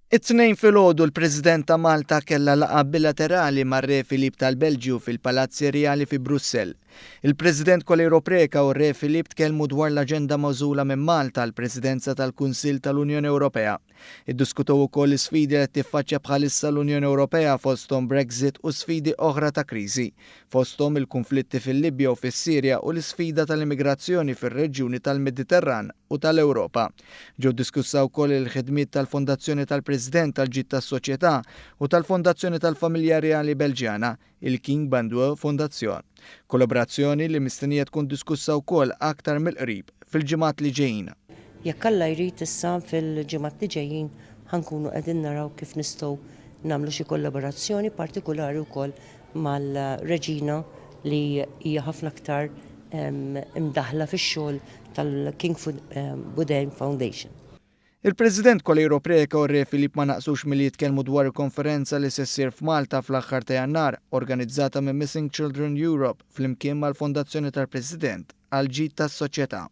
It-tnejn filgħodu l-President ta' Malta kellha laqgħa bilaterali mar-Re Philippe tal-Belġju fil-Palazzi Reali fi Brussell. Il-President kol-Ewropea u r-Re Philippe tkellmu dwar l-aġenda magħżula minn Malta l-Presidenza tal-Kunsill tal-Unjoni Ewropea. Iddiskutew ukoll l-isfidi li tiffaċċja bħalissa l-Unjoni Ewropea fosthom Brexit u sfidi oħra ta' kriżi, fosthom il-kunflitti fil-Libja u fis-Sirja u l-isfida tal-immigrazzjoni fir-reġjuni tal-Mediterran u tal-Ewropa. Ġew diskussa wkoll il-ħidmiet tal-Fondazzjoni tal-President tal-Ġid tas-Soċjetà u tal-Fondazzjoni tal-Familja Reali Belġjana, il-King Fondazzjon. Kollaborazzjoni li mistennija tkun diskussa wkoll aktar mill-qrib fil-ġimgħat li ġejjin. Jekk Alla jrid issa fil-ġimgħat li ġejjin ħankunu qegħdin naraw kif nistgħu nagħmlu xi kollaborazzjoni partikolari wkoll mal-Reġina li hija ħafna aktar imdaħla fix-xogħol tal-King Quddiem Foundation. Il-President kol-Ewropea u r-Re Philippe ma naqsux milli jitkellmu dwar il-konferenza li se ssir f'Malta fl-aħħar ta' Jannar, organizzata minn Missing Children Europe flimkien mal-Fondazzjoni tal-President għal ġid tas-Soċjetà.